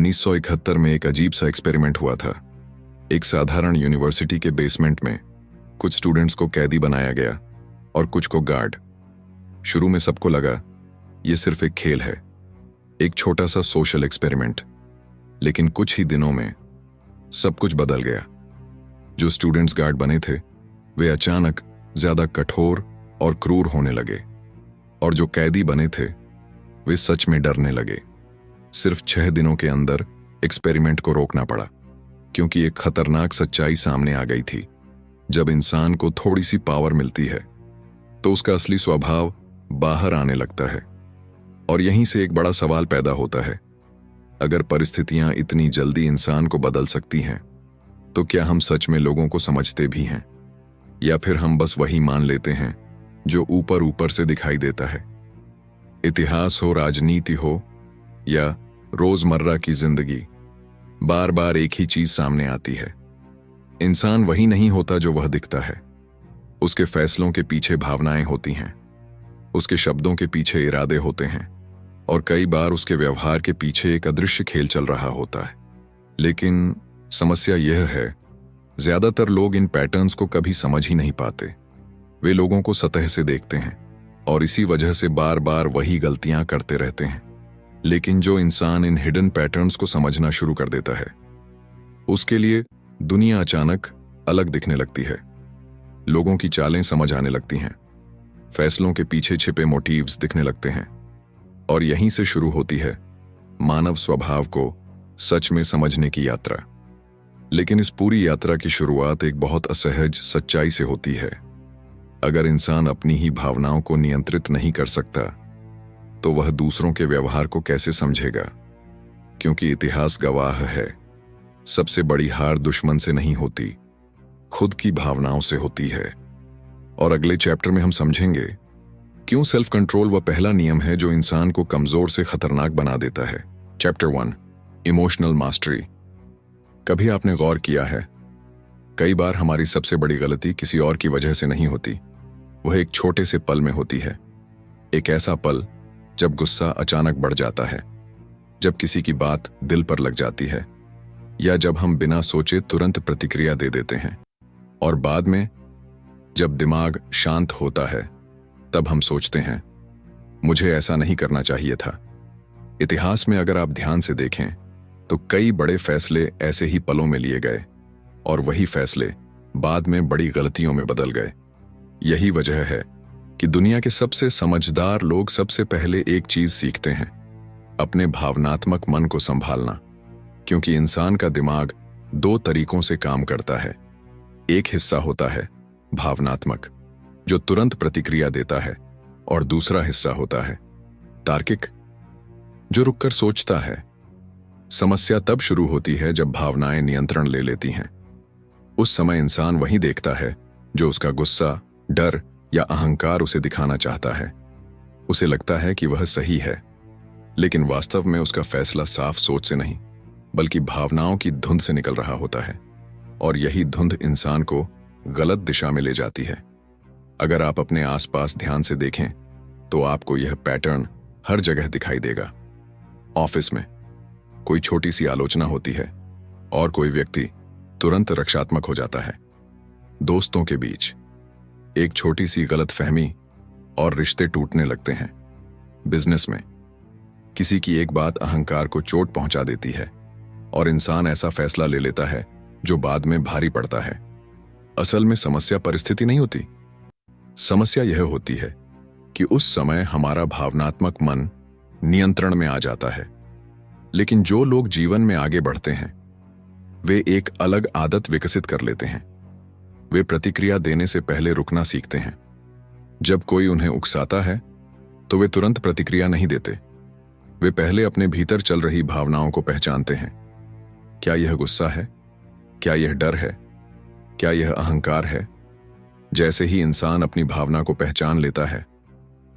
1971 में एक अजीब सा एक्सपेरिमेंट हुआ था। एक साधारण यूनिवर्सिटी के बेसमेंट में कुछ स्टूडेंट्स को कैदी बनाया गया और कुछ को गार्ड। शुरू में सबको लगा यह सिर्फ एक खेल है, एक छोटा सा सोशल एक्सपेरिमेंट। लेकिन कुछ ही दिनों में सब कुछ बदल गया। जो स्टूडेंट्स गार्ड बने थे वे अचानक ज्यादा कठोर और क्रूर होने लगे, और जो कैदी बने थे वे सच में डरने लगे। सिर्फ 6 दिनों के अंदर एक्सपेरिमेंट को रोकना पड़ा, क्योंकि एक खतरनाक सच्चाई सामने आ गई थी। जब इंसान को थोड़ी सी पावर मिलती है तो उसका असली स्वभाव बाहर आने लगता है। और यहीं से एक बड़ा सवाल पैदा होता है, अगर परिस्थितियां इतनी जल्दी इंसान को बदल सकती हैं तो क्या हम सच में लोगों को समझते भी हैं, या फिर हम बस वही मान लेते हैं जो ऊपर ऊपर से दिखाई देता है। इतिहास हो, राजनीति हो या रोजमर्रा की जिंदगी, बार बार एक ही चीज सामने आती है। इंसान वही नहीं होता जो वह दिखता है। उसके फैसलों के पीछे भावनाएं होती हैं, उसके शब्दों के पीछे इरादे होते हैं, और कई बार उसके व्यवहार के पीछे एक अदृश्य खेल चल रहा होता है। लेकिन समस्या यह है, ज्यादातर लोग इन पैटर्न्स को कभी समझ ही नहीं पाते। वे लोगों को सतह से देखते हैं और इसी वजह से बार बार वही गलतियां करते रहते हैं। लेकिन जो इंसान इन हिडन पैटर्न्स को समझना शुरू कर देता है, उसके लिए दुनिया अचानक अलग दिखने लगती है। लोगों की चालें समझ आने लगती हैं, फैसलों के पीछे छिपे मोटिव्स दिखने लगते हैं, और यहीं से शुरू होती है मानव स्वभाव को सच में समझने की यात्रा। लेकिन इस पूरी यात्रा की शुरुआत एक बहुत असहज सच्चाई से होती है। अगर इंसान अपनी ही भावनाओं को नियंत्रित नहीं कर सकता तो वह दूसरों के व्यवहार को कैसे समझेगा? क्योंकि इतिहास गवाह है, सबसे बड़ी हार दुश्मन से नहीं होती, खुद की भावनाओं से होती है। और अगले चैप्टर में हम समझेंगे क्यों सेल्फ कंट्रोल वह पहला नियम है जो इंसान को कमजोर से खतरनाक बना देता है। Chapter 1, emotional mastery. कभी आपने गौर किया है, कई बार हमारी सबसे बड़ी गलती किसी और की वजह से नहीं होती, वह एक छोटे से पल में होती है। एक ऐसा पल जब गुस्सा अचानक बढ़ जाता है, जब किसी की बात दिल पर लग जाती है, या जब हम बिना सोचे तुरंत प्रतिक्रिया दे देते हैं। और बाद में जब दिमाग शांत होता है तब हम सोचते हैं, मुझे ऐसा नहीं करना चाहिए था। इतिहास में अगर आप ध्यान से देखें तो कई बड़े फैसले ऐसे ही पलों में लिए गए, और वही फैसले बाद में बड़ी गलतियों में बदल गए। यही वजह है कि दुनिया के सबसे समझदार लोग सबसे पहले एक चीज सीखते हैं, अपने भावनात्मक मन को संभालना। क्योंकि इंसान का दिमाग 2 तरीकों से काम करता है। एक हिस्सा होता है भावनात्मक, जो तुरंत प्रतिक्रिया देता है, और दूसरा हिस्सा होता है तार्किक, जो रुककर सोचता है। समस्या तब शुरू होती है जब भावनाएं नियंत्रण ले लेती हैं। उस समय इंसान वही देखता है जो उसका गुस्सा, डर या अहंकार उसे दिखाना चाहता है। उसे लगता है कि वह सही है, लेकिन वास्तव में उसका फैसला साफ सोच से नहीं बल्कि भावनाओं की धुंध से निकल रहा होता है, और यही धुंध इंसान को गलत दिशा में ले जाती है। अगर आप अपने आसपास ध्यान से देखें तो आपको यह पैटर्न हर जगह दिखाई देगा। ऑफिस में कोई छोटी सी आलोचना होती है और कोई व्यक्ति तुरंत रक्षात्मक हो जाता है। दोस्तों के बीच एक छोटी सी गलतफहमी और रिश्ते टूटने लगते हैं। बिजनेस में किसी की एक बात अहंकार को चोट पहुंचा देती है, और इंसान ऐसा फैसला ले लेता है जो बाद में भारी पड़ता है। असल में समस्या परिस्थिति नहीं होती, समस्या यह होती है कि उस समय हमारा भावनात्मक मन नियंत्रण में आ जाता है। लेकिन जो लोग जीवन में आगे बढ़ते हैं वे एक अलग आदत विकसित कर लेते हैं। वे प्रतिक्रिया देने से पहले रुकना सीखते हैं। जब कोई उन्हें उकसाता है तो वे तुरंत प्रतिक्रिया नहीं देते। वे पहले अपने भीतर चल रही भावनाओं को पहचानते हैं। क्या यह गुस्सा है? क्या यह डर है? क्या यह अहंकार है? जैसे ही इंसान अपनी भावना को पहचान लेता है,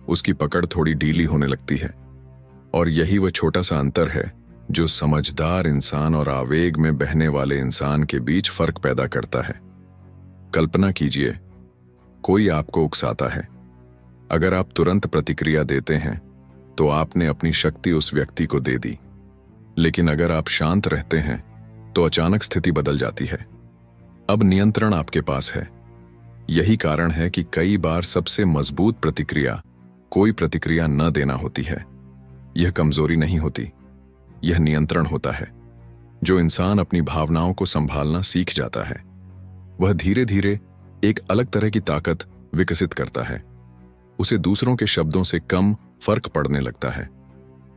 उसकी पकड़ थोड़ी ढीली होने लगती है। और यही वह छोटा सा अंतर है जो समझदार इंसान और आवेग में बहने वाले इंसान के बीच फर्क पैदा करता है। कल्पना कीजिए, कोई आपको उकसाता है। अगर आप तुरंत प्रतिक्रिया देते हैं तो आपने अपनी शक्ति उस व्यक्ति को दे दी। लेकिन अगर आप शांत रहते हैं तो अचानक स्थिति बदल जाती है। अब नियंत्रण आपके पास है। यही कारण है कि कई बार सबसे मजबूत प्रतिक्रिया कोई प्रतिक्रिया न देना होती है। यह कमजोरी नहीं होती, यह नियंत्रण होता है। जो इंसान अपनी भावनाओं को संभालना सीख जाता है वह धीरे धीरे एक अलग तरह की ताकत विकसित करता है। उसे दूसरों के शब्दों से कम फर्क पड़ने लगता है।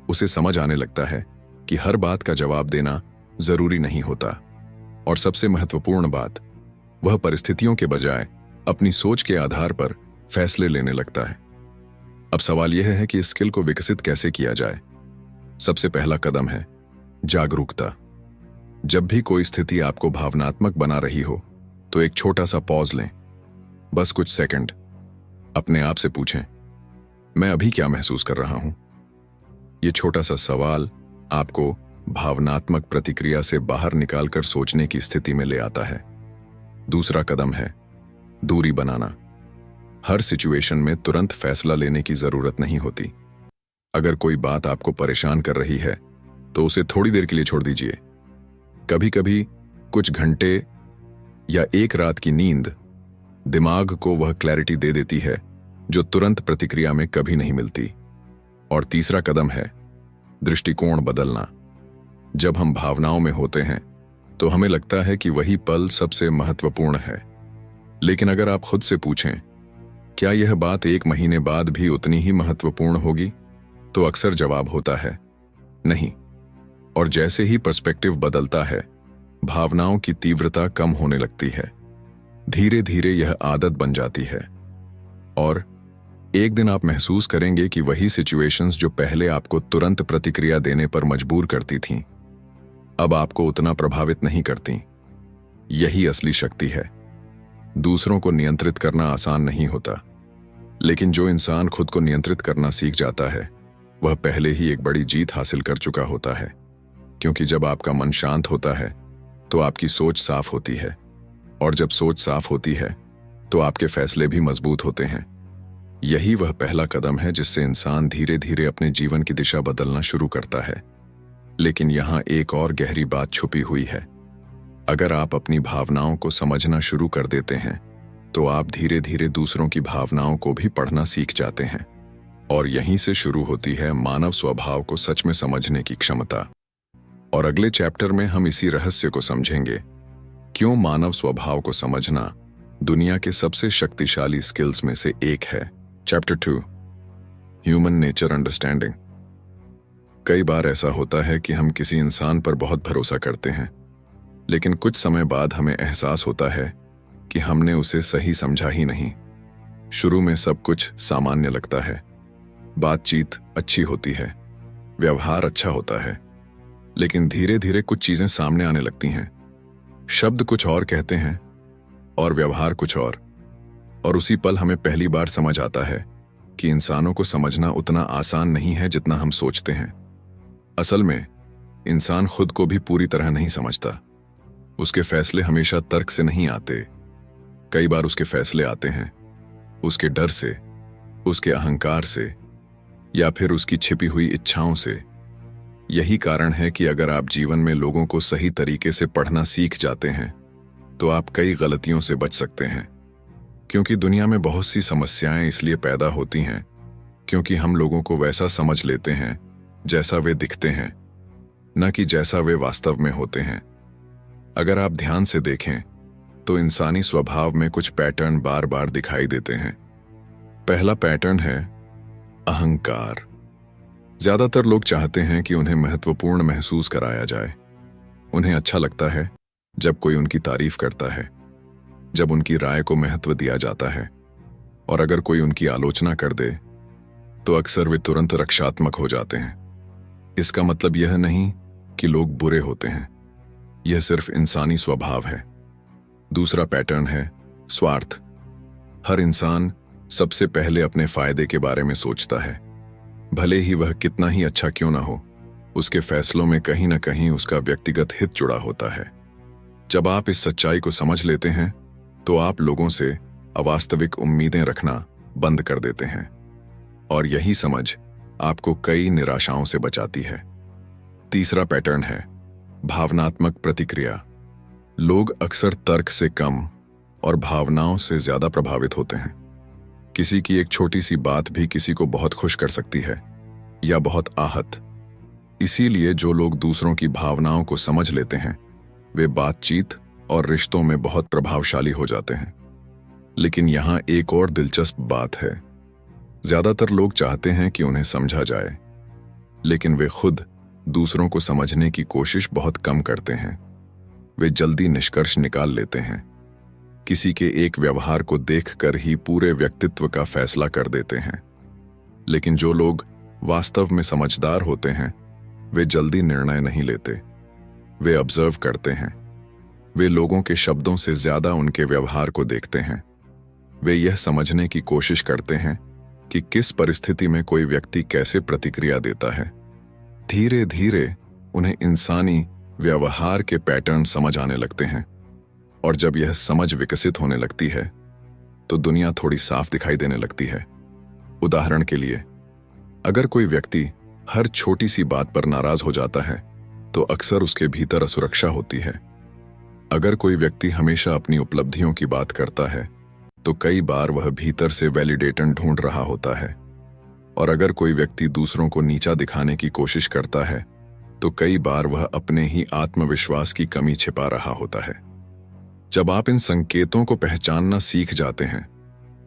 उसे समझ आने लगता है कि हर बात का जवाब देना जरूरी नहीं होता। और सबसे महत्वपूर्ण बात, वह परिस्थितियों के बजाय अपनी सोच के आधार पर फैसले लेने लगता है। अब सवाल यह है कि इस स्किल को विकसित कैसे किया जाए। सबसे पहला कदम है जागरूकता। जब भी कोई स्थिति आपको भावनात्मक बना रही हो तो एक छोटा सा पॉज लें। बस कुछ सेकंड अपने आप से पूछें, मैं अभी क्या महसूस कर रहा हूं। यह छोटा सा सवाल आपको भावनात्मक प्रतिक्रिया से बाहर निकालकर सोचने की स्थिति में ले आता है। दूसरा कदम है दूरी बनाना। हर सिचुएशन में तुरंत फैसला लेने की जरूरत नहीं होती। अगर कोई बात आपको परेशान कर रही है तो उसे थोड़ी देर के लिए छोड़ दीजिए। कभी कभी कुछ घंटे या एक रात की नींद दिमाग को वह क्लैरिटी दे देती है जो तुरंत प्रतिक्रिया में कभी नहीं मिलती। और तीसरा कदम है दृष्टिकोण बदलना। जब हम भावनाओं में होते हैं तो हमें लगता है कि वही पल सबसे महत्वपूर्ण है। लेकिन अगर आप खुद से पूछें, क्या यह बात 1 महीने बाद भी उतनी ही महत्वपूर्ण होगी, तो अक्सर जवाब होता है नहीं। और जैसे ही पर्सपेक्टिव बदलता है, भावनाओं की तीव्रता कम होने लगती है। धीरे धीरे यह आदत बन जाती है और एक दिन आप महसूस करेंगे कि वही सिचुएशंस जो पहले आपको तुरंत प्रतिक्रिया देने पर मजबूर करती थीं, अब आपको उतना प्रभावित नहीं करती। यही असली शक्ति है। दूसरों को नियंत्रित करना आसान नहीं होता, लेकिन जो इंसान खुद को नियंत्रित करना सीख जाता है वह पहले ही एक बड़ी जीत हासिल कर चुका होता है। क्योंकि जब आपका मन शांत होता है तो आपकी सोच साफ होती है, और जब सोच साफ होती है तो आपके फैसले भी मजबूत होते हैं। यही वह पहला कदम है जिससे इंसान धीरे धीरे अपने जीवन की दिशा बदलना शुरू करता है। लेकिन यहां एक और गहरी बात छुपी हुई है। अगर आप अपनी भावनाओं को समझना शुरू कर देते हैं तो आप धीरे धीरे दूसरों की भावनाओं को भी पढ़ना सीख जाते हैं। और यहीं से शुरू होती है मानव स्वभाव को सच में समझने की क्षमता। और अगले चैप्टर में हम इसी रहस्य को समझेंगे, क्यों मानव स्वभाव को समझना दुनिया के सबसे शक्तिशाली स्किल्स में से एक है। Chapter 2, human nature understanding. कई बार ऐसा होता है कि हम किसी इंसान पर बहुत भरोसा करते हैं, लेकिन कुछ समय बाद हमें एहसास होता है कि हमने उसे सही समझा ही नहीं। शुरू में सब कुछ सामान्य लगता है, बातचीत अच्छी होती है, व्यवहार अच्छा होता है, लेकिन धीरे धीरे कुछ चीजें सामने आने लगती हैं। शब्द कुछ और कहते हैं और व्यवहार कुछ और उसी पल हमें पहली बार समझ आता है कि इंसानों को समझना उतना आसान नहीं है जितना हम सोचते हैं। असल में इंसान खुद को भी पूरी तरह नहीं समझता। उसके फैसले हमेशा तर्क से नहीं आते। कई बार उसके फैसले आते हैं उसके डर से, उसके अहंकार से, या फिर उसकी छिपी हुई इच्छाओं से। यही कारण है कि अगर आप जीवन में लोगों को सही तरीके से पढ़ना सीख जाते हैं तो आप कई गलतियों से बच सकते हैं। क्योंकि दुनिया में बहुत सी समस्याएं इसलिए पैदा होती हैं क्योंकि हम लोगों को वैसा समझ लेते हैं जैसा वे दिखते हैं, न कि जैसा वे वास्तव में होते हैं। अगर आप ध्यान से देखें तो इंसानी स्वभाव में कुछ पैटर्न बार बार दिखाई देते हैं। पहला पैटर्न है अहंकार। ज्यादातर लोग चाहते हैं कि उन्हें महत्वपूर्ण महसूस कराया जाए। उन्हें अच्छा लगता है जब कोई उनकी तारीफ करता है, जब उनकी राय को महत्व दिया जाता है। और अगर कोई उनकी आलोचना कर दे तो अक्सर वे तुरंत रक्षात्मक हो जाते हैं। इसका मतलब यह नहीं कि लोग बुरे होते हैं, यह सिर्फ इंसानी स्वभाव है। दूसरा पैटर्न है स्वार्थ। हर इंसान सबसे पहले अपने फायदे के बारे में सोचता है। भले ही वह कितना ही अच्छा क्यों ना हो, उसके फैसलों में कहीं ना कहीं उसका व्यक्तिगत हित जुड़ा होता है। जब आप इस सच्चाई को समझ लेते हैं तो आप लोगों से अवास्तविक उम्मीदें रखना बंद कर देते हैं, और यही समझ आपको कई निराशाओं से बचाती है। तीसरा पैटर्न है भावनात्मक प्रतिक्रिया। लोग अक्सर तर्क से कम और भावनाओं से ज्यादा प्रभावित होते हैं। किसी की एक छोटी सी बात भी किसी को बहुत खुश कर सकती है या बहुत आहत। इसीलिए जो लोग दूसरों की भावनाओं को समझ लेते हैं वे बातचीत और रिश्तों में बहुत प्रभावशाली हो जाते हैं। लेकिन यहां एक और दिलचस्प बात है। ज्यादातर लोग चाहते हैं कि उन्हें समझा जाए, लेकिन वे खुद दूसरों को समझने की कोशिश बहुत कम करते हैं। वे जल्दी निष्कर्ष निकाल लेते हैं। किसी के एक व्यवहार को देखकर ही पूरे व्यक्तित्व का फैसला कर देते हैं। लेकिन जो लोग वास्तव में समझदार होते हैं वे जल्दी निर्णय नहीं लेते। वे ऑब्जर्व करते हैं। वे लोगों के शब्दों से ज्यादा उनके व्यवहार को देखते हैं। वे यह समझने की कोशिश करते हैं कि किस परिस्थिति में कोई व्यक्ति कैसे प्रतिक्रिया देता है। धीरे धीरे उन्हें इंसानी व्यवहार के पैटर्न समझ आने लगते हैं, और जब यह समझ विकसित होने लगती है तो दुनिया थोड़ी साफ दिखाई देने लगती है। उदाहरण के लिए, अगर कोई व्यक्ति हर छोटी सी बात पर नाराज हो जाता है तो अक्सर उसके भीतर असुरक्षा होती है। अगर कोई व्यक्ति हमेशा अपनी उपलब्धियों की बात करता है तो कई बार वह भीतर से वैलिडेशन ढूंढ रहा होता है। और अगर कोई व्यक्ति दूसरों को नीचा दिखाने की कोशिश करता है तो कई बार वह अपने ही आत्मविश्वास की कमी छिपा रहा होता है। जब आप इन संकेतों को पहचानना सीख जाते हैं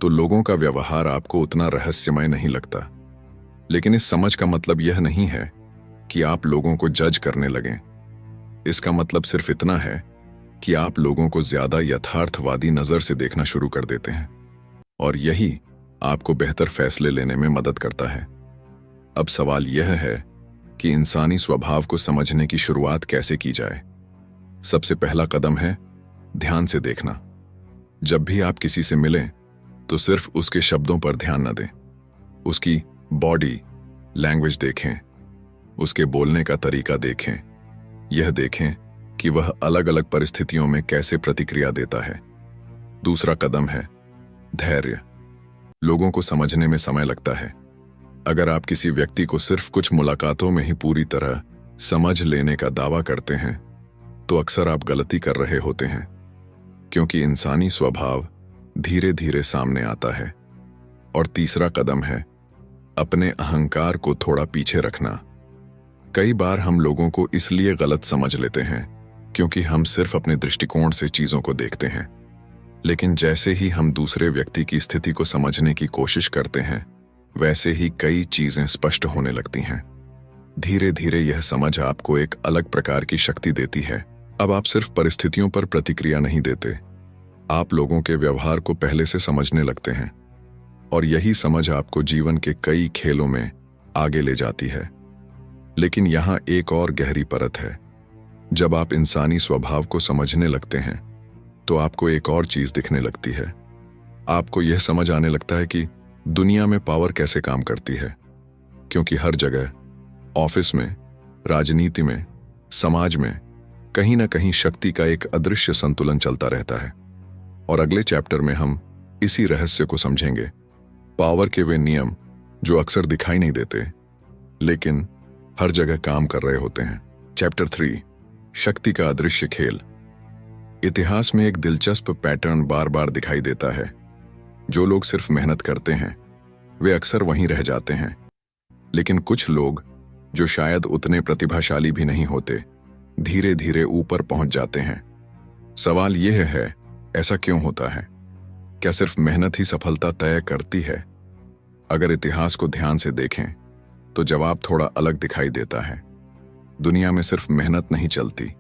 तो लोगों का व्यवहार आपको उतना रहस्यमय नहीं लगता। लेकिन इस समझ का मतलब यह नहीं है कि आप लोगों को जज करने लगें। इसका मतलब सिर्फ इतना है कि आप लोगों को ज्यादा यथार्थवादी नजर से देखना शुरू कर देते हैं, और यही आपको बेहतर फैसले लेने में मदद करता है। अब सवाल यह है कि इंसानी स्वभाव को समझने की शुरुआत कैसे की जाए। सबसे पहला कदम है ध्यान से देखना। जब भी आप किसी से मिलें तो सिर्फ उसके शब्दों पर ध्यान न दें। उसकी बॉडी लैंग्वेज देखें, उसके बोलने का तरीका देखें। यह देखें कि वह अलग अलग परिस्थितियों में कैसे प्रतिक्रिया देता है। दूसरा कदम है धैर्य। लोगों को समझने में समय लगता है। अगर आप किसी व्यक्ति को सिर्फ कुछ मुलाकातों में ही पूरी तरह समझ लेने का दावा करते हैं तो अक्सर आप गलती कर रहे होते हैं, क्योंकि इंसानी स्वभाव धीरे धीरे सामने आता है। और तीसरा कदम है अपने अहंकार को थोड़ा पीछे रखना। कई बार हम लोगों को इसलिए गलत समझ लेते हैं क्योंकि हम सिर्फ अपने दृष्टिकोण से चीजों को देखते हैं। लेकिन जैसे ही हम दूसरे व्यक्ति की स्थिति को समझने की कोशिश करते हैं वैसे ही कई चीजें स्पष्ट होने लगती हैं। धीरे धीरे यह समझ आपको एक अलग प्रकार की शक्ति देती है। अब आप सिर्फ परिस्थितियों पर प्रतिक्रिया नहीं देते, आप लोगों के व्यवहार को पहले से समझने लगते हैं, और यही समझ आपको जीवन के कई खेलों में आगे ले जाती है। लेकिन यहां एक और गहरी परत है। जब आप इंसानी स्वभाव को समझने लगते हैं तो आपको एक और चीज दिखने लगती है। आपको यह समझ आने लगता है कि दुनिया में पावर कैसे काम करती है, क्योंकि हर जगह, ऑफिस में, राजनीति में, समाज में कहीं ना कहीं शक्ति का एक अदृश्य संतुलन चलता रहता है। और अगले चैप्टर में हम इसी रहस्य को समझेंगे, पावर के वे नियम जो अक्सर दिखाई नहीं देते लेकिन हर जगह काम कर रहे होते हैं। चैप्टर 3, शक्ति का अदृश्य खेल। इतिहास में एक दिलचस्प पैटर्न बार बार दिखाई देता है। जो लोग सिर्फ मेहनत करते हैं वे अक्सर वहीं रह जाते हैं, लेकिन कुछ लोग जो शायद उतने प्रतिभाशाली भी नहीं होते धीरे धीरे ऊपर पहुंच जाते हैं। सवाल यह है, ऐसा क्यों होता है? क्या सिर्फ मेहनत ही सफलता तय करती है? अगर इतिहास को ध्यान से देखें तो जवाब थोड़ा अलग दिखाई देता है। दुनिया में सिर्फ मेहनत नहीं चलती,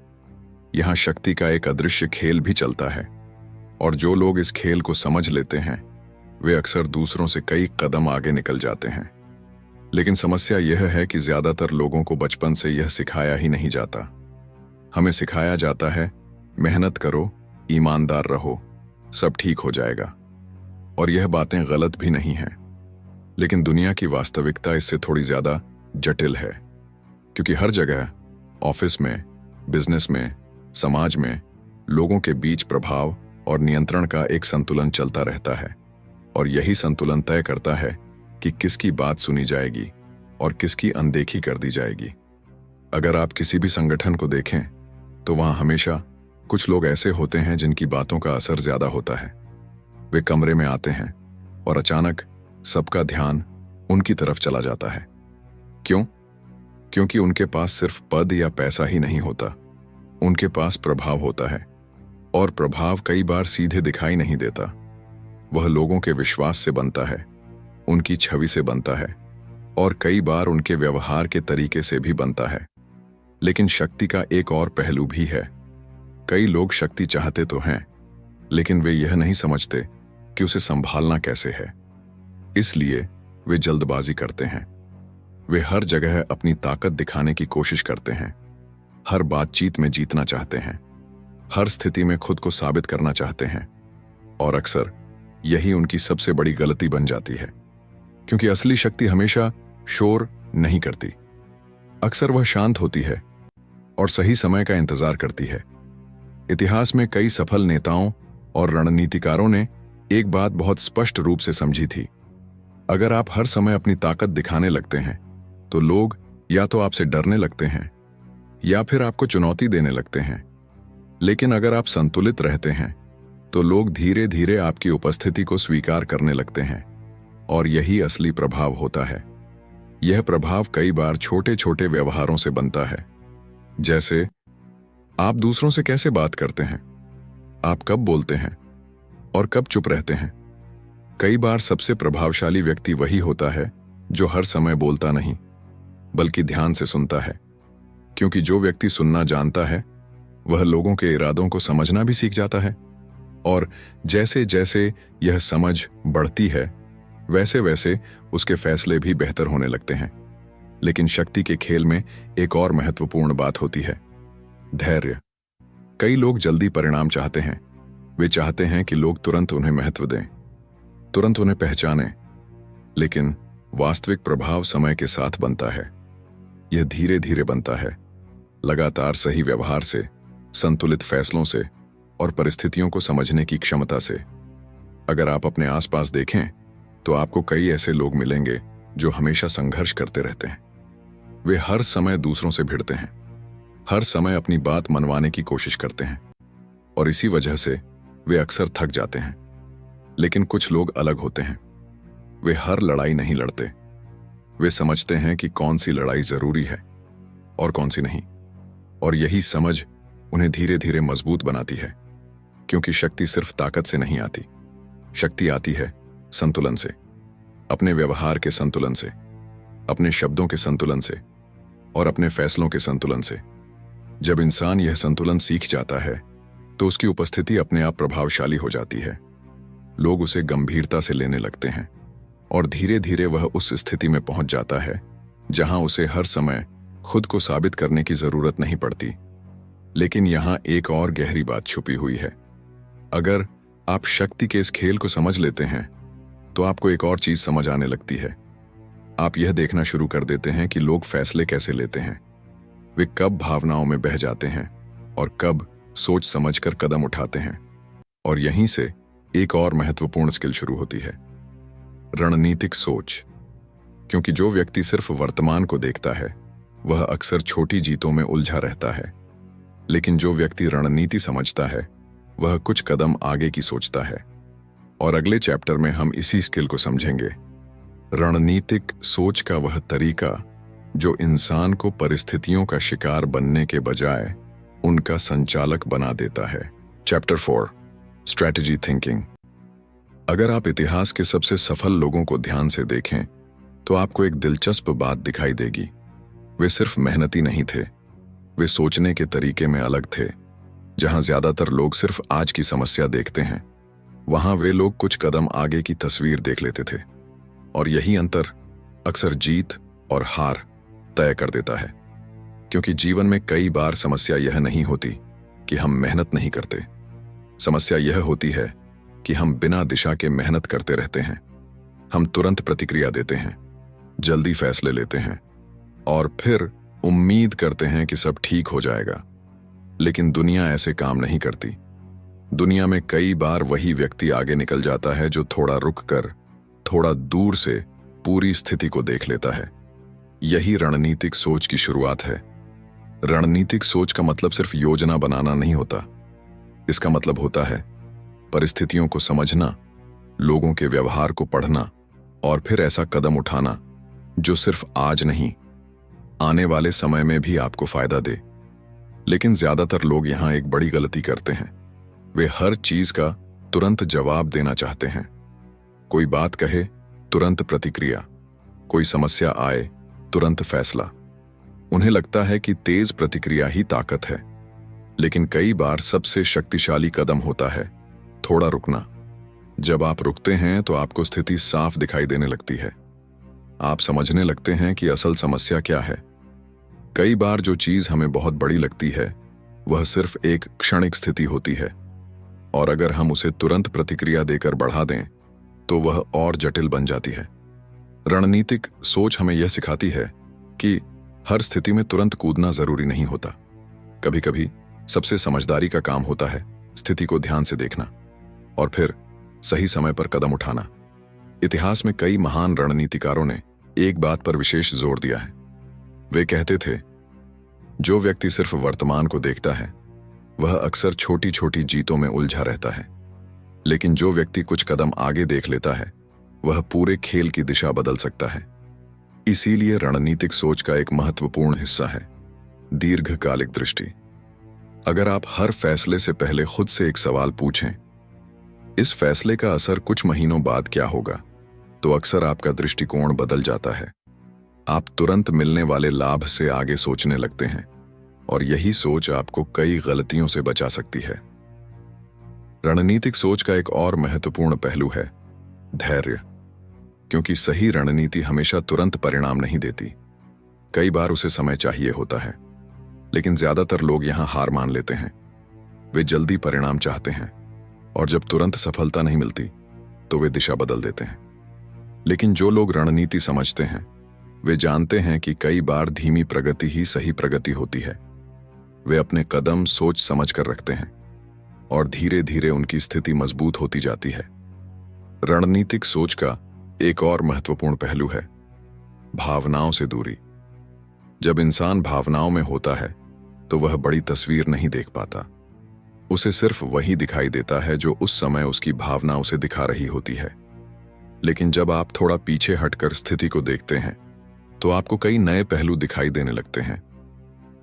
यहां शक्ति का एक अदृश्य खेल भी चलता है, और जो लोग इस खेल को समझ लेते हैं वे अक्सर दूसरों से कई कदम आगे निकल जाते हैं। लेकिन समस्या यह है कि ज्यादातर लोगों को बचपन से यह सिखाया ही नहीं जाता। हमें सिखाया जाता है मेहनत करो, ईमानदार रहो, सब ठीक हो जाएगा। और यह बातें गलत भी नहीं हैं, लेकिन दुनिया की वास्तविकता इससे थोड़ी ज्यादा जटिल है, क्योंकि हर जगह, ऑफिस में, बिजनेस में, समाज में लोगों के बीच प्रभाव और नियंत्रण का एक संतुलन चलता रहता है, और यही संतुलन तय करता है कि किसकी बात सुनी जाएगी और किसकी अनदेखी कर दी जाएगी। अगर आप किसी भी संगठन को देखें तो वहां हमेशा कुछ लोग ऐसे होते हैं जिनकी बातों का असर ज्यादा होता है। वे कमरे में आते हैं और अचानक सबका ध्यान उनकी तरफ चला जाता है। क्यों? क्योंकि उनके पास सिर्फ पद या पैसा ही नहीं होता, उनके पास प्रभाव होता है। और प्रभाव कई बार सीधे दिखाई नहीं देता। वह लोगों के विश्वास से बनता है, उनकी छवि से बनता है और कई बार उनके व्यवहार के तरीके से भी बनता है। लेकिन शक्ति का एक और पहलू भी है। कई लोग शक्ति चाहते तो हैं, लेकिन वे यह नहीं समझते कि उसे संभालना कैसे है। इसलिए वे जल्दबाजी करते हैं। वे हर जगह अपनी ताकत दिखाने की कोशिश करते हैं, हर बातचीत में जीतना चाहते हैं, हर स्थिति में खुद को साबित करना चाहते हैं। और अक्सर यही उनकी सबसे बड़ी गलती बन जाती है, क्योंकि असली शक्ति हमेशा शोर नहीं करती। अक्सर वह शांत होती है और सही समय का इंतजार करती है। इतिहास में कई सफल नेताओं और रणनीतिकारों ने एक बात बहुत स्पष्ट रूप से समझी थी। अगर आप हर समय अपनी ताकत दिखाने लगते हैं तो लोग या तो आपसे डरने लगते हैं या फिर आपको चुनौती देने लगते हैं। लेकिन अगर आप संतुलित रहते हैं तो लोग धीरे धीरे आपकी उपस्थिति को स्वीकार करने लगते हैं। और यही असली प्रभाव होता है। यह प्रभाव कई बार छोटे छोटे व्यवहारों से बनता है। जैसे आप दूसरों से कैसे बात करते हैं, आप कब बोलते हैं और कब चुप रहते हैं। कई बार सबसे प्रभावशाली व्यक्ति वही होता है जो हर समय बोलता नहीं, बल्कि ध्यान से सुनता है। क्योंकि जो व्यक्ति सुनना जानता है वह लोगों के इरादों को समझना भी सीख जाता है। और जैसे जैसे यह समझ बढ़ती है वैसे वैसे उसके फैसले भी बेहतर होने लगते हैं। लेकिन शक्ति के खेल में एक और महत्वपूर्ण बात होती है, धैर्य। कई लोग जल्दी परिणाम चाहते हैं। वे चाहते हैं कि लोग तुरंत उन्हें महत्व दें, तुरंत उन्हें पहचानें। लेकिन वास्तविक प्रभाव समय के साथ बनता है। यह धीरे धीरे बनता है, लगातार सही व्यवहार से, संतुलित फैसलों से और परिस्थितियों को समझने की क्षमता से। अगर आप अपने आसपास देखें तो आपको कई ऐसे लोग मिलेंगे जो हमेशा संघर्ष करते रहते हैं। वे हर समय दूसरों से भिड़ते हैं, हर समय अपनी बात मनवाने की कोशिश करते हैं और इसी वजह से वे अक्सर थक जाते हैं। लेकिन कुछ लोग अलग होते हैं। वे हर लड़ाई नहीं लड़ते। वे समझते हैं कि कौन सी लड़ाई जरूरी है और कौन सी नहीं। और यही समझ उन्हें धीरे धीरे मजबूत बनाती है। क्योंकि शक्ति सिर्फ ताकत से नहीं आती, शक्ति आती है संतुलन से, अपने व्यवहार के संतुलन से, अपने शब्दों के संतुलन से और अपने फैसलों के संतुलन से। जब इंसान यह संतुलन सीख जाता है तो उसकी उपस्थिति अपने आप प्रभावशाली हो जाती है। लोग उसे गंभीरता से लेने लगते हैं और धीरे धीरे वह उस स्थिति में पहुंच जाता है जहां उसे हर समय खुद को साबित करने की जरूरत नहीं पड़ती। लेकिन यहां एक और गहरी बात छुपी हुई है। अगर आप शक्ति के इस खेल को समझ लेते हैं तो आपको एक और चीज समझ आने लगती है। आप यह देखना शुरू कर देते हैं कि लोग फैसले कैसे लेते हैं, वे कब भावनाओं में बह जाते हैं और कब सोच समझकर कदम उठाते हैं। और यहीं से एक और महत्वपूर्ण स्किल शुरू होती है, रणनीतिक सोच। क्योंकि जो व्यक्ति सिर्फ वर्तमान को देखता है वह अक्सर छोटी जीतों में उलझा रहता है। लेकिन जो व्यक्ति रणनीति समझता है वह कुछ कदम आगे की सोचता है। और अगले चैप्टर में हम इसी स्किल को समझेंगे, रणनीतिक सोच का वह तरीका जो इंसान को परिस्थितियों का शिकार बनने के बजाय उनका संचालक बना देता है। Chapter 4, strategy thinking. अगर आप इतिहास के सबसे सफल लोगों को ध्यान से देखें तो आपको एक दिलचस्प बात दिखाई देगी। वे सिर्फ मेहनती नहीं थे, वे सोचने के तरीके में अलग थे। जहां ज्यादातर लोग सिर्फ आज की समस्या देखते हैं, वहां वे लोग कुछ कदम आगे की तस्वीर देख लेते थे। और यही अंतर अक्सर जीत और हार तय कर देता है। क्योंकि जीवन में कई बार समस्या यह नहीं होती कि हम मेहनत नहीं करते, समस्या यह होती है कि हम बिना दिशा के मेहनत करते रहते हैं। हम तुरंत प्रतिक्रिया देते हैं, जल्दी फैसले लेते हैं और फिर उम्मीद करते हैं कि सब ठीक हो जाएगा। लेकिन दुनिया ऐसे काम नहीं करती। दुनिया में कई बार वही व्यक्ति आगे निकल जाता है जो थोड़ा रुककर, थोड़ा दूर से पूरी स्थिति को देख लेता है। यही रणनीतिक सोच की शुरुआत है। रणनीतिक सोच का मतलब सिर्फ योजना बनाना नहीं होता। इसका मतलब होता है परिस्थितियों को समझना, लोगों के व्यवहार को पढ़ना और फिर ऐसा कदम उठाना जो सिर्फ आज नहीं, आने वाले समय में भी आपको फायदा दे। लेकिन ज्यादातर लोग यहां एक बड़ी गलती करते हैं। वे हर चीज का तुरंत जवाब देना चाहते हैं। कोई बात कहे, तुरंत प्रतिक्रिया। कोई समस्या आए, तुरंत फैसला। उन्हें लगता है कि तेज प्रतिक्रिया ही ताकत है। लेकिन कई बार सबसे शक्तिशाली कदम होता है थोड़ा रुकना। जब आप रुकते हैं तो आपको स्थिति साफ दिखाई देने लगती है। आप समझने लगते हैं कि असल समस्या क्या है। कई बार जो चीज हमें बहुत बड़ी लगती है वह सिर्फ एक क्षणिक स्थिति होती है, और अगर हम उसे तुरंत प्रतिक्रिया देकर बढ़ा दें तो वह और जटिल बन जाती है। रणनीतिक सोच हमें यह सिखाती है कि हर स्थिति में तुरंत कूदना जरूरी नहीं होता। कभी कभी सबसे समझदारी का काम होता है स्थिति को ध्यान से देखना और फिर सही समय पर कदम उठाना। इतिहास में कई महान रणनीतिकारों ने एक बात पर विशेष जोर दिया है। वे कहते थे, जो व्यक्ति सिर्फ वर्तमान को देखता है वह अक्सर छोटी छोटी जीतों में उलझा रहता है, लेकिन जो व्यक्ति कुछ कदम आगे देख लेता है वह पूरे खेल की दिशा बदल सकता है। इसीलिए रणनीतिक सोच का एक महत्वपूर्ण हिस्सा है दीर्घकालिक दृष्टि। अगर आप हर फैसले से पहले खुद से एक सवाल पूछें, इस फैसले का असर कुछ महीनों बाद क्या होगा, तो अक्सर आपका दृष्टिकोण बदल जाता है। आप तुरंत मिलने वाले लाभ से आगे सोचने लगते हैं, और यही सोच आपको कई गलतियों से बचा सकती है। रणनीतिक सोच का एक और महत्वपूर्ण पहलू है धैर्य, क्योंकि सही रणनीति हमेशा तुरंत परिणाम नहीं देती। कई बार उसे समय चाहिए होता है, लेकिन ज्यादातर लोग यहां हार मान लेते हैं। वे जल्दी परिणाम चाहते हैं, और जब तुरंत सफलता नहीं मिलती तो वे दिशा बदल देते हैं। लेकिन जो लोग रणनीति समझते हैं वे जानते हैं कि कई बार धीमी प्रगति ही सही प्रगति होती है। वे अपने कदम सोच समझ कर रखते हैं, और धीरे धीरे उनकी स्थिति मजबूत होती जाती है। रणनीतिक सोच का एक और महत्वपूर्ण पहलू है भावनाओं से दूरी। जब इंसान भावनाओं में होता है तो वह बड़ी तस्वीर नहीं देख पाता। उसे सिर्फ वही दिखाई देता है जो उस समय उसकी भावना उसे दिखा रही होती है। लेकिन जब आप थोड़ा पीछे हटकर स्थिति को देखते हैं तो आपको कई नए पहलू दिखाई देने लगते हैं।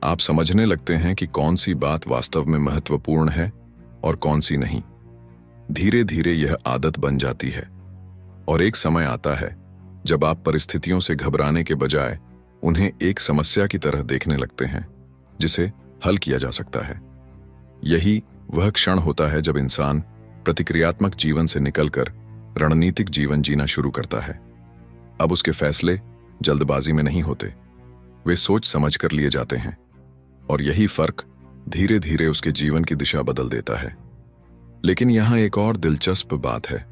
आप समझने लगते हैं कि कौन सी बात वास्तव में महत्वपूर्ण है और कौन सी नहीं। धीरे धीरे यह आदत बन जाती है, और एक समय आता है जब आप परिस्थितियों से घबराने के बजाय उन्हें एक समस्या की तरह देखने लगते हैं जिसे हल किया जा सकता है। यही वह क्षण होता है जब इंसान प्रतिक्रियात्मक जीवन से निकलकर रणनीतिक जीवन जीना शुरू करता है। अब उसके फैसले जल्दबाजी में नहीं होते, वे सोच समझ कर लिए जाते हैं, और यही फर्क धीरे धीरे उसके जीवन की दिशा बदल देता है। लेकिन यहां एक और दिलचस्प बात है।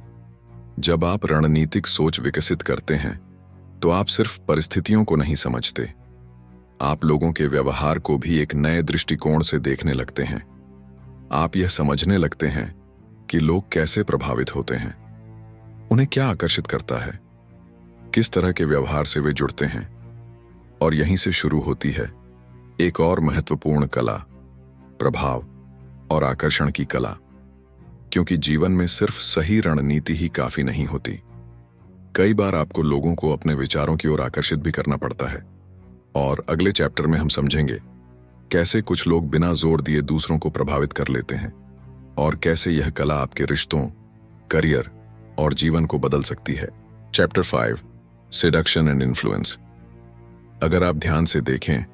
जब आप रणनीतिक सोच विकसित करते हैं तो आप सिर्फ परिस्थितियों को नहीं समझते, आप लोगों के व्यवहार को भी एक नए दृष्टिकोण से देखने लगते हैं। आप यह समझने लगते हैं कि लोग कैसे प्रभावित होते हैं, उन्हें क्या आकर्षित करता है, किस तरह के व्यवहार से वे जुड़ते हैं। और यहीं से शुरू होती है एक और महत्वपूर्ण कला, प्रभाव और आकर्षण की कला। क्योंकि जीवन में सिर्फ सही रणनीति ही काफी नहीं होती। कई बार आपको लोगों को अपने विचारों की ओर आकर्षित भी करना पड़ता है, और अगले चैप्टर में हम समझेंगे कैसे कुछ लोग बिना जोर दिए दूसरों को प्रभावित कर लेते हैं, और कैसे यह कला आपके रिश्तों, करियर और जीवन को बदल सकती है। Chapter 5, seduction and influence. अगर आप ध्यान से देखें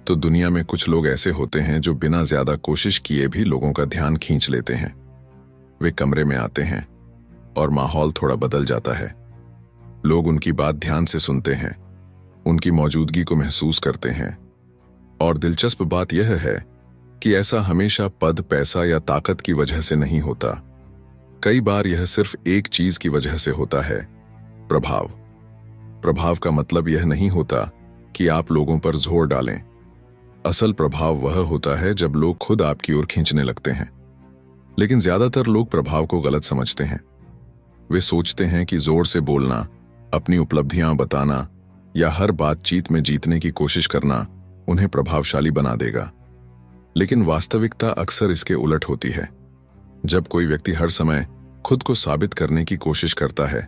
तो दुनिया में कुछ लोग ऐसे होते हैं जो बिना ज्यादा कोशिश किए भी लोगों का ध्यान खींच लेते हैं। वे कमरे में आते हैं और माहौल थोड़ा बदल जाता है। लोग उनकी बात ध्यान से सुनते हैं, उनकी मौजूदगी को महसूस करते हैं। और दिलचस्प बात यह है कि ऐसा हमेशा पद, पैसा या ताकत की वजह से नहीं होता। कई बार यह सिर्फ एक चीज की वजह से होता है, प्रभाव। प्रभाव का मतलब यह नहीं होता कि आप लोगों पर जोर डालें। असल प्रभाव वह होता है जब लोग खुद आपकी ओर खींचने लगते हैं। लेकिन ज्यादातर लोग प्रभाव को गलत समझते हैं। वे सोचते हैं कि जोर से बोलना, अपनी उपलब्धियां बताना या हर बातचीत में जीतने की कोशिश करना उन्हें प्रभावशाली बना देगा। लेकिन वास्तविकता अक्सर इसके उलट होती है। जब कोई व्यक्ति हर समय खुद को साबित करने की कोशिश करता है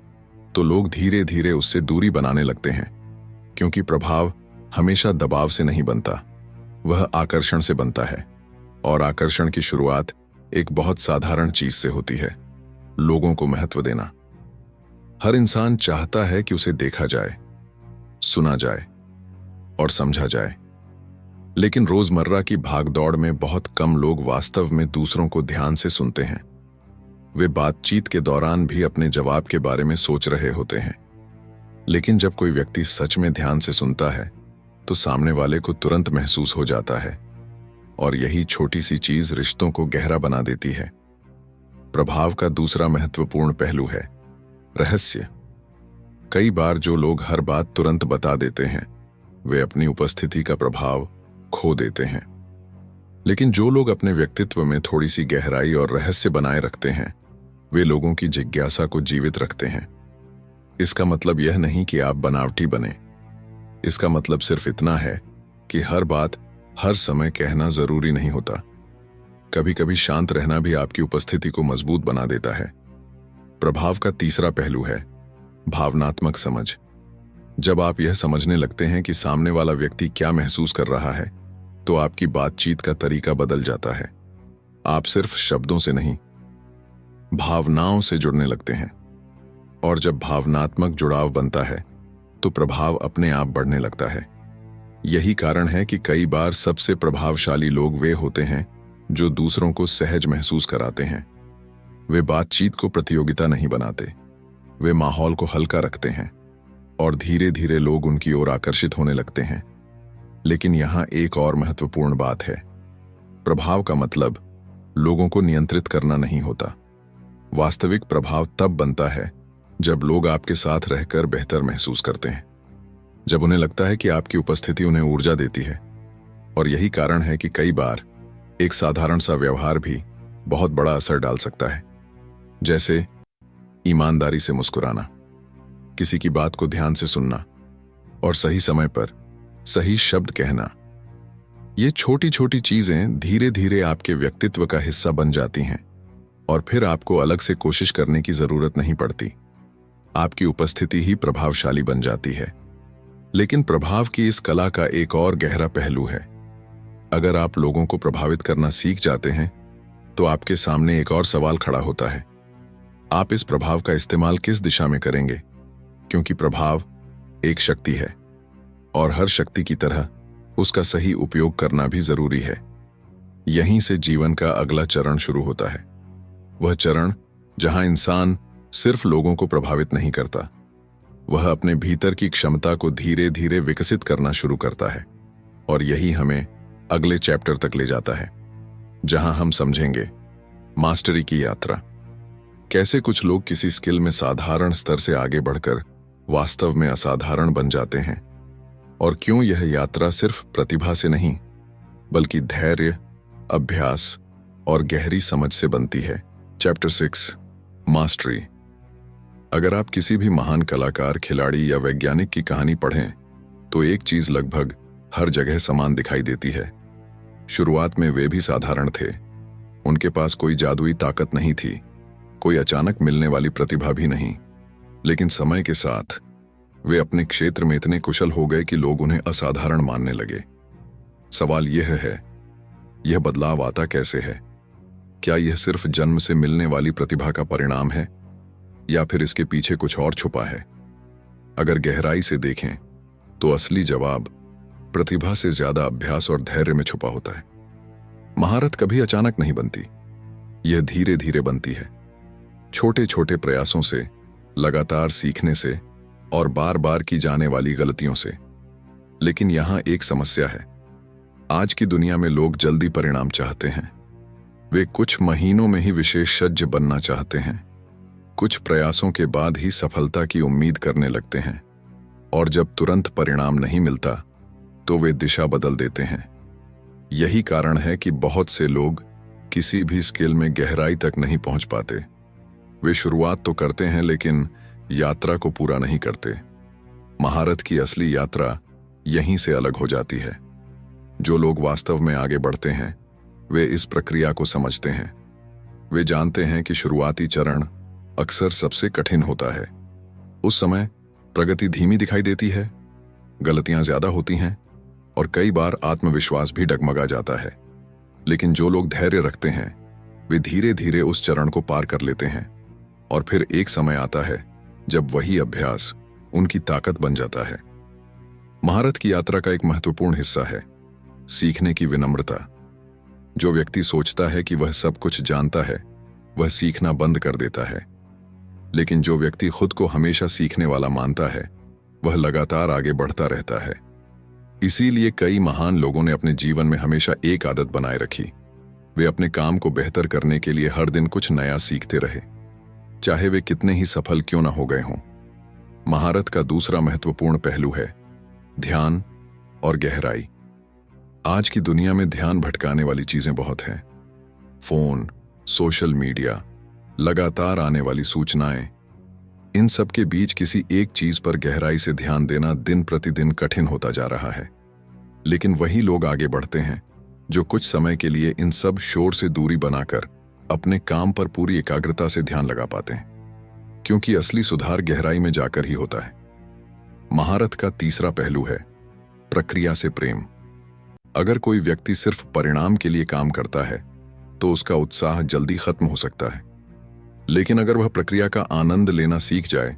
तो लोग धीरे धीरे उससे दूरी बनाने लगते हैं, क्योंकि प्रभाव हमेशा दबाव से नहीं बनता, वह आकर्षण से बनता है। और आकर्षण की शुरुआत एक बहुत साधारण चीज से होती है, लोगों को महत्व देना। हर इंसान चाहता है कि उसे देखा जाए, सुना जाए और समझा जाए। लेकिन रोजमर्रा की भागदौड़ में बहुत कम लोग वास्तव में दूसरों को ध्यान से सुनते हैं। वे बातचीत के दौरान भी अपने जवाब के बारे में सोच रहे होते हैं। लेकिन जब कोई व्यक्ति सच में ध्यान से सुनता है तो सामने वाले को तुरंत महसूस हो जाता है, और यही छोटी सी चीज रिश्तों को गहरा बना देती है। प्रभाव का दूसरा महत्वपूर्ण पहलू है रहस्य। कई बार जो लोग हर बात तुरंत बता देते हैं वे अपनी उपस्थिति का प्रभाव खो देते हैं। लेकिन जो लोग अपने व्यक्तित्व में थोड़ी सी गहराई और रहस्य बनाए रखते हैं वे लोगों की जिज्ञासा को जीवित रखते हैं। इसका मतलब यह नहीं कि आप बनावटी बने, इसका मतलब सिर्फ इतना है कि हर बात हर समय कहना जरूरी नहीं होता। कभी कभी शांत रहना भी आपकी उपस्थिति को मजबूत बना देता है। प्रभाव का तीसरा पहलू है भावनात्मक समझ। जब आप यह समझने लगते हैं कि सामने वाला व्यक्ति क्या महसूस कर रहा है तो आपकी बातचीत का तरीका बदल जाता है। आप सिर्फ शब्दों से नहीं, भावनाओं से जुड़ने लगते हैं। और जब भावनात्मक जुड़ाव बनता है तो प्रभाव अपने आप बढ़ने लगता है। यही कारण है कि कई बार सबसे प्रभावशाली लोग वे होते हैं जो दूसरों को सहज महसूस कराते हैं। वे बातचीत को प्रतियोगिता नहीं बनाते, वे माहौल को हल्का रखते हैं और धीरे धीरे लोग उनकी ओर आकर्षित होने लगते हैं। लेकिन यहां एक और महत्वपूर्ण बात है, प्रभाव का मतलब लोगों को नियंत्रित करना नहीं होता। वास्तविक प्रभाव तब बनता है जब लोग आपके साथ रहकर बेहतर महसूस करते हैं, जब उन्हें लगता है कि आपकी उपस्थिति उन्हें ऊर्जा देती है। और यही कारण है कि कई बार एक साधारण सा व्यवहार भी बहुत बड़ा असर डाल सकता है। जैसे ईमानदारी से मुस्कुराना, किसी की बात को ध्यान से सुनना और सही समय पर सही शब्द कहना। ये छोटी छोटी चीजें धीरे धीरे आपके व्यक्तित्व का हिस्सा बन जाती हैं और फिर आपको अलग से कोशिश करने की जरूरत नहीं पड़ती। आपकी उपस्थिति ही प्रभावशाली बन जाती है। लेकिन प्रभाव की इस कला का एक और गहरा पहलू है। अगर आप लोगों को प्रभावित करना सीख जाते हैं तो आपके सामने एक और सवाल खड़ा होता है, आप इस प्रभाव का इस्तेमाल किस दिशा में करेंगे? क्योंकि प्रभाव एक शक्ति है और हर शक्ति की तरह उसका सही उपयोग करना भी जरूरी है। यहीं से जीवन का अगला चरण शुरू होता है, वह चरण जहां इंसान सिर्फ लोगों को प्रभावित नहीं करता, वह अपने भीतर की क्षमता को धीरे धीरे विकसित करना शुरू करता है। और यही हमें अगले चैप्टर तक ले जाता है, जहां हम समझेंगे मास्टरी की यात्रा। कैसे कुछ लोग किसी स्किल में साधारण स्तर से आगे बढ़कर वास्तव में असाधारण बन जाते हैं, और क्यों यह यात्रा सिर्फ प्रतिभा से नहीं बल्कि धैर्य, अभ्यास और गहरी समझ से बनती है। Chapter 6 mastery. अगर आप किसी भी महान कलाकार, खिलाड़ी या वैज्ञानिक की कहानी पढ़ें तो एक चीज लगभग हर जगह समान दिखाई देती है। शुरुआत में वे भी साधारण थे, उनके पास कोई जादुई ताकत नहीं थी, कोई अचानक मिलने वाली प्रतिभा भी नहीं। लेकिन समय के साथ वे अपने क्षेत्र में इतने कुशल हो गए कि लोग उन्हें असाधारण मानने लगे। सवाल यह है, यह बदलाव आता कैसे है? क्या यह सिर्फ जन्म से मिलने वाली प्रतिभा का परिणाम है या फिर इसके पीछे कुछ और छुपा है? अगर गहराई से देखें तो असली जवाब प्रतिभा से ज्यादा अभ्यास और धैर्य में छुपा होता है। महारत कभी अचानक नहीं बनती, यह धीरे धीरे बनती है, छोटे छोटे प्रयासों से, लगातार सीखने से और बार बार की जाने वाली गलतियों से। लेकिन यहां एक समस्या है, आज की दुनिया में लोग जल्दी परिणाम चाहते हैं। वे कुछ महीनों में ही विशेषज्ञ बनना चाहते हैं, कुछ प्रयासों के बाद ही सफलता की उम्मीद करने लगते हैं, और जब तुरंत परिणाम नहीं मिलता तो वे दिशा बदल देते हैं। यही कारण है कि बहुत से लोग किसी भी स्किल में गहराई तक नहीं पहुंच पाते। वे शुरुआत तो करते हैं लेकिन यात्रा को पूरा नहीं करते। महारत की असली यात्रा यहीं से अलग हो जाती है। जो लोग वास्तव में आगे बढ़ते हैं वे इस प्रक्रिया को समझते हैं। वे जानते हैं कि शुरुआती चरण अक्सर सबसे कठिन होता है। उस समय प्रगति धीमी दिखाई देती है, गलतियां ज्यादा होती हैं और कई बार आत्मविश्वास भी डगमगा जाता है। लेकिन जो लोग धैर्य रखते हैं वे धीरे धीरे उस चरण को पार कर लेते हैं और फिर एक समय आता है जब वही अभ्यास उनकी ताकत बन जाता है। महारत की यात्रा का एक महत्वपूर्ण हिस्सा है सीखने की विनम्रता। जो व्यक्ति सोचता है कि वह सब कुछ जानता है वह सीखना बंद कर देता है, लेकिन जो व्यक्ति खुद को हमेशा सीखने वाला मानता है वह लगातार आगे बढ़ता रहता है। इसीलिए कई महान लोगों ने अपने जीवन में हमेशा एक आदत बनाए रखी। वे अपने काम को बेहतर करने के लिए हर दिन कुछ नया सीखते रहे, चाहे वे कितने ही सफल क्यों न हो गए हों। महारत का दूसरा महत्वपूर्ण पहलू है ध्यान और गहराई। आज की दुनिया में ध्यान भटकाने वाली चीजें बहुत हैं। फोन, सोशल मीडिया, लगातार आने वाली सूचनाएं, इन सब के बीच किसी एक चीज पर गहराई से ध्यान देना दिन प्रतिदिन कठिन होता जा रहा है। लेकिन वही लोग आगे बढ़ते हैं जो कुछ समय के लिए इन सब शोर से दूरी बनाकर अपने काम पर पूरी एकाग्रता से ध्यान लगा पाते हैं, क्योंकि असली सुधार गहराई में जाकर ही होता है। महारत का तीसरा पहलू है प्रक्रिया से प्रेम। अगर कोई व्यक्ति सिर्फ परिणाम के लिए काम करता है तो उसका उत्साह जल्दी खत्म हो सकता है, लेकिन अगर वह प्रक्रिया का आनंद लेना सीख जाए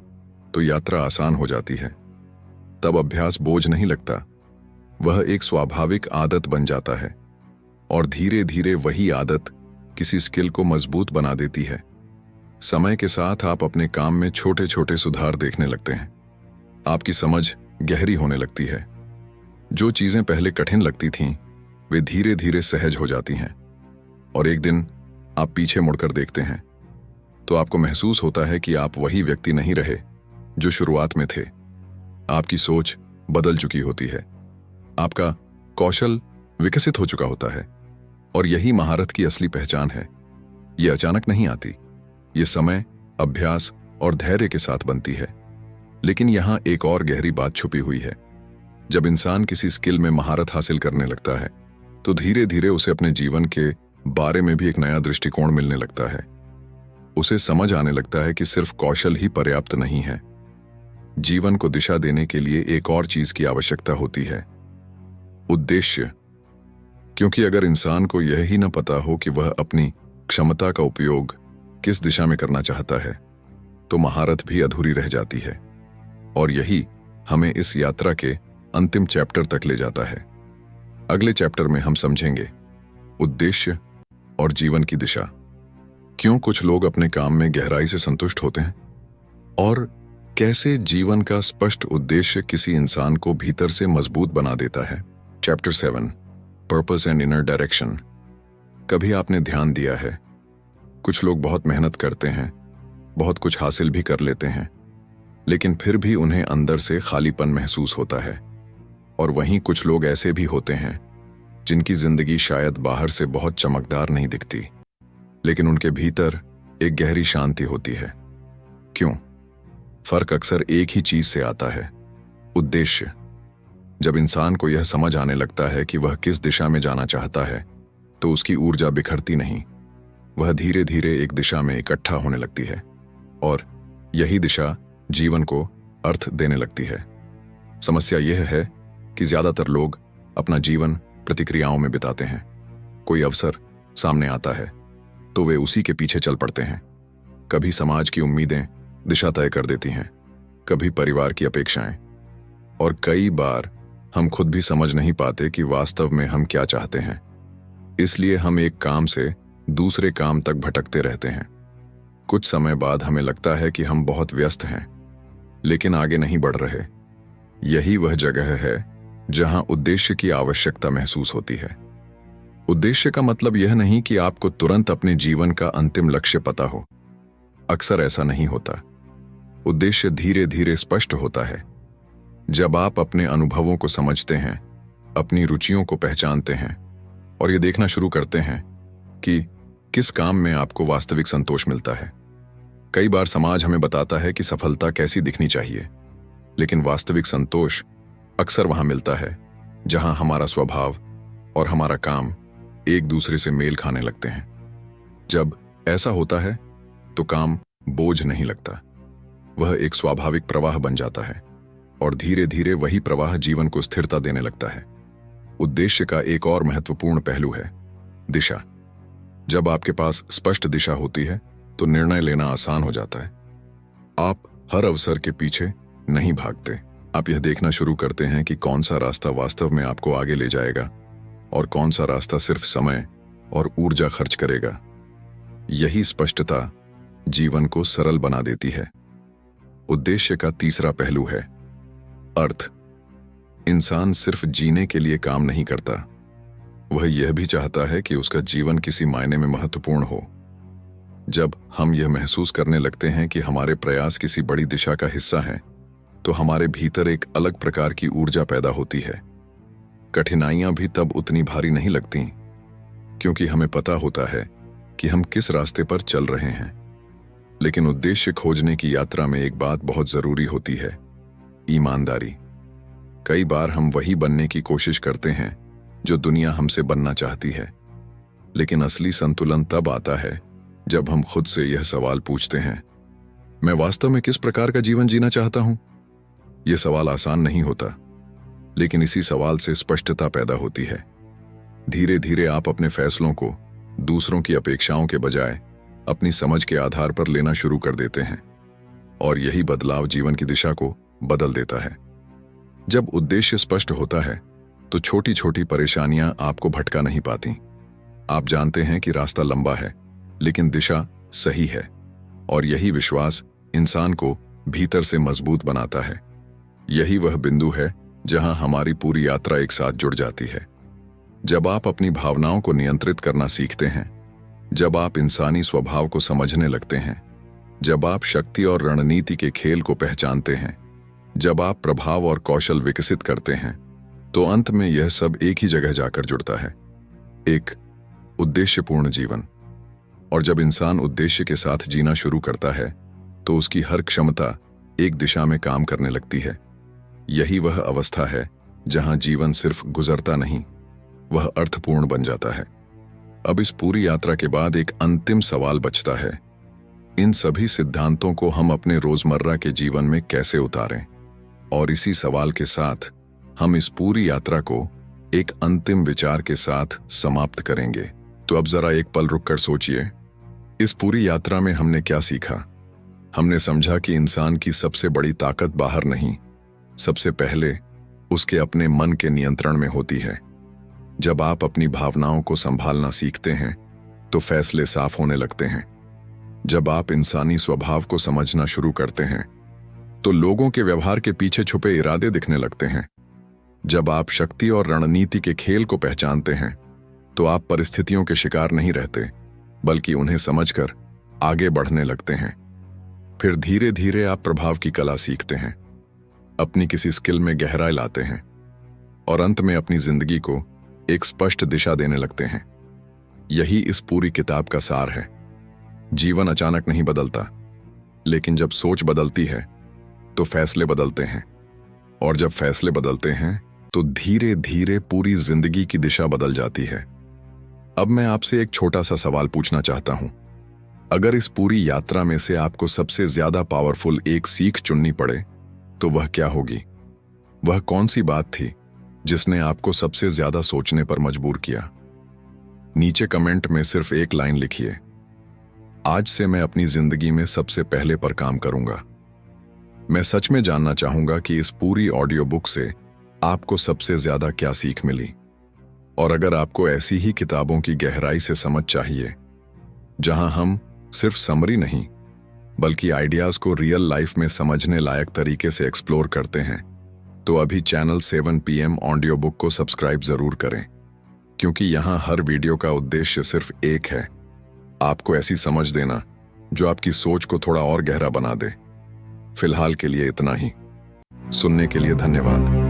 तो यात्रा आसान हो जाती है। तब अभ्यास बोझ नहीं लगता, वह एक स्वाभाविक आदत बन जाता है और धीरे धीरे वही आदत किसी स्किल को मजबूत बना देती है। समय के साथ आप अपने काम में छोटे छोटे सुधार देखने लगते हैं, आपकी समझ गहरी होने लगती है। जो चीजें पहले कठिन लगती थीं वे धीरे धीरे सहज हो जाती हैं और एक दिन आप पीछे मुड़कर देखते हैं तो आपको महसूस होता है कि आप वही व्यक्ति नहीं रहे जो शुरुआत में थे। आपकी सोच बदल चुकी होती है, आपका कौशल विकसित हो चुका होता है और यही महारत की असली पहचान है। ये अचानक नहीं आती, ये समय, अभ्यास और धैर्य के साथ बनती है। लेकिन यहां एक और गहरी बात छुपी हुई है। जब इंसान किसी स्किल में महारत हासिल करने लगता है तो धीरे धीरे उसे अपने जीवन के बारे में भी एक नया दृष्टिकोण मिलने लगता है। उसे समझ आने लगता है कि सिर्फ कौशल ही पर्याप्त नहीं है, जीवन को दिशा देने के लिए एक और चीज की आवश्यकता होती है, उद्देश्य। क्योंकि अगर इंसान को यह ही न पता हो कि वह अपनी क्षमता का उपयोग किस दिशा में करना चाहता है तो महारत भी अधूरी रह जाती है। और यही हमें इस यात्रा के अंतिम चैप्टर तक ले जाता है। अगले चैप्टर में हम समझेंगे उद्देश्य और जीवन की दिशा, क्यों कुछ लोग अपने काम में गहराई से संतुष्ट होते हैं और कैसे जीवन का स्पष्ट उद्देश्य किसी इंसान को भीतर से मजबूत बना देता है। Chapter 7 purpose and inner direction. कभी आपने ध्यान दिया है कुछ लोग बहुत मेहनत करते हैं, बहुत कुछ हासिल भी कर लेते हैं, लेकिन फिर भी उन्हें अंदर से खालीपन महसूस होता है। और वहीं कुछ लोग ऐसे भी होते हैं जिनकी जिंदगी शायद बाहर से बहुत चमकदार नहीं दिखती, लेकिन उनके भीतर एक गहरी शांति होती है। क्यों? फर्क अक्सर एक ही चीज से आता है, उद्देश्य। जब इंसान को यह समझ आने लगता है कि वह किस दिशा में जाना चाहता है तो उसकी ऊर्जा बिखरती नहीं, वह धीरे धीरे एक दिशा में इकट्ठा होने लगती है और यही दिशा जीवन को अर्थ देने लगती है। समस्या यह है कि ज्यादातर लोग अपना जीवन प्रतिक्रियाओं में बिताते हैं। कोई अवसर सामने आता है तो वे उसी के पीछे चल पड़ते हैं। कभी समाज की उम्मीदें दिशा तय कर देती हैं, कभी परिवार की अपेक्षाएं, और कई बार हम खुद भी समझ नहीं पाते कि वास्तव में हम क्या चाहते हैं। इसलिए हम एक काम से दूसरे काम तक भटकते रहते हैं। कुछ समय बाद हमें लगता है कि हम बहुत व्यस्त हैं, लेकिन आगे नहीं बढ़ रहे। यही वह जगह है जहां उद्देश्य की आवश्यकता महसूस होती है। उद्देश्य का मतलब यह नहीं कि आपको तुरंत अपने जीवन का अंतिम लक्ष्य पता हो। अक्सर ऐसा नहीं होता। उद्देश्य धीरे धीरे स्पष्ट होता है जब आप अपने अनुभवों को समझते हैं, अपनी रुचियों को पहचानते हैं और ये देखना शुरू करते हैं कि किस काम में आपको वास्तविक संतोष मिलता है। कई बार समाज हमें बताता है कि सफलता कैसी दिखनी चाहिए, लेकिन वास्तविक संतोष अक्सर वहां मिलता है जहां हमारा स्वभाव, और हमारा काम एक दूसरे से मेल खाने लगते हैं। जब ऐसा होता है तो काम बोझ नहीं लगता, वह एक स्वाभाविक प्रवाह बन जाता है और धीरे धीरे वही प्रवाह जीवन को स्थिरता देने लगता है। उद्देश्य का एक और महत्वपूर्ण पहलू है दिशा। जब आपके पास स्पष्ट दिशा होती है तो निर्णय लेना आसान हो जाता है। आप हर अवसर के पीछे नहीं भागते, आप यह देखना शुरू करते हैं कि कौन सा रास्ता वास्तव में आपको आगे ले जाएगा और कौन सा रास्ता सिर्फ समय और ऊर्जा खर्च करेगा। यही स्पष्टता जीवन को सरल बना देती है। उद्देश्य का तीसरा पहलू है अर्थ। इंसान सिर्फ जीने के लिए काम नहीं करता, वह यह भी चाहता है कि उसका जीवन किसी मायने में महत्वपूर्ण हो। जब हम यह महसूस करने लगते हैं कि हमारे प्रयास किसी बड़ी दिशा का हिस्सा हैं, तो हमारे भीतर एक अलग प्रकार की ऊर्जा पैदा होती है। कठिनाइयां भी तब उतनी भारी नहीं लगती, क्योंकि हमें पता होता है कि हम किस रास्ते पर चल रहे हैं। लेकिन उद्देश्य खोजने की यात्रा में एक बात बहुत जरूरी होती है, ईमानदारी। कई बार हम वही बनने की कोशिश करते हैं जो दुनिया हमसे बनना चाहती है, लेकिन असली संतुलन तब आता है जब हम खुद से यह सवाल पूछते हैं, मैं वास्तव में किस प्रकार का जीवन जीना चाहता हूं? यह सवाल आसान नहीं होता, लेकिन इसी सवाल से स्पष्टता पैदा होती है। धीरे धीरे आप अपने फैसलों को दूसरों की अपेक्षाओं के बजाय अपनी समझ के आधार पर लेना शुरू कर देते हैं, और यही बदलाव जीवन की दिशा को बदल देता है। जब उद्देश्य स्पष्ट होता है तो छोटी छोटी परेशानियां आपको भटका नहीं पाती। आप जानते हैं कि रास्ता लंबा है, लेकिन दिशा सही है, और यही विश्वास इंसान को भीतर से मजबूत बनाता है। यही वह बिंदु है जहां हमारी पूरी यात्रा एक साथ जुड़ जाती है। जब आप अपनी भावनाओं को नियंत्रित करना सीखते हैं, जब आप इंसानी स्वभाव को समझने लगते हैं, जब आप शक्ति और रणनीति के खेल को पहचानते हैं, जब आप प्रभाव और कौशल विकसित करते हैं, तो अंत में यह सब एक ही जगह जाकर जुड़ता है, एक उद्देश्यपूर्ण जीवन। और जब इंसान उद्देश्य के साथ जीना शुरू करता है तो उसकी हर क्षमता एक दिशा में काम करने लगती है। यही वह अवस्था है जहां जीवन सिर्फ गुजरता नहीं, वह अर्थपूर्ण बन जाता है। अब इस पूरी यात्रा के बाद एक अंतिम सवाल बचता है, इन सभी सिद्धांतों को हम अपने रोजमर्रा के जीवन में कैसे उतारें? और इसी सवाल के साथ हम इस पूरी यात्रा को एक अंतिम विचार के साथ समाप्त करेंगे। तो अब जरा एक पल रुककर सोचिए, इस पूरी यात्रा में हमने क्या सीखा? हमने समझा कि इंसान की सबसे बड़ी ताकत बाहर नहीं, सबसे पहले उसके अपने मन के नियंत्रण में होती है। जब आप अपनी भावनाओं को संभालना सीखते हैं तो फैसले साफ होने लगते हैं। जब आप इंसानी स्वभाव को समझना शुरू करते हैं तो लोगों के व्यवहार के पीछे छुपे इरादे दिखने लगते हैं। जब आप शक्ति और रणनीति के खेल को पहचानते हैं तो आप परिस्थितियों के शिकार नहीं रहते, बल्कि उन्हें समझकर आगे बढ़ने लगते हैं। फिर धीरे धीरे आप प्रभाव की कला सीखते हैं, अपनी किसी स्किल में गहराई लाते हैं, और अंत में अपनी जिंदगी को एक स्पष्ट दिशा देने लगते हैं। यही इस पूरी किताब का सार है। जीवन अचानक नहीं बदलता, लेकिन जब सोच बदलती है तो फैसले बदलते हैं, और जब फैसले बदलते हैं तो धीरे धीरे पूरी जिंदगी की दिशा बदल जाती है। अब मैं आपसे एक छोटा सा सवाल पूछना चाहता हूं। अगर इस पूरी यात्रा में से आपको सबसे ज्यादा पावरफुल एक सीख चुननी पड़े तो वह क्या होगी? वह कौन सी बात थी जिसने आपको सबसे ज्यादा सोचने पर मजबूर किया? नीचे कमेंट में सिर्फ एक लाइन लिखिए, आज से मैं अपनी जिंदगी में सबसे पहले पर काम करूंगा। मैं सच में जानना चाहूंगा कि इस पूरी ऑडियो बुक से आपको सबसे ज्यादा क्या सीख मिली। और अगर आपको ऐसी ही किताबों की गहराई से समझ चाहिए, जहां हम सिर्फ समरी नहीं बल्कि आइडियाज को रियल लाइफ में समझने लायक तरीके से एक्सप्लोर करते हैं, तो अभी चैनल 7 PM ऑडियो बुक को सब्सक्राइब जरूर करें, क्योंकि यहां हर वीडियो का उद्देश्य सिर्फ एक है, आपको ऐसी समझ देना जो आपकी सोच को थोड़ा और गहरा बना दे। फिलहाल के लिए इतना ही। सुनने के लिए धन्यवाद।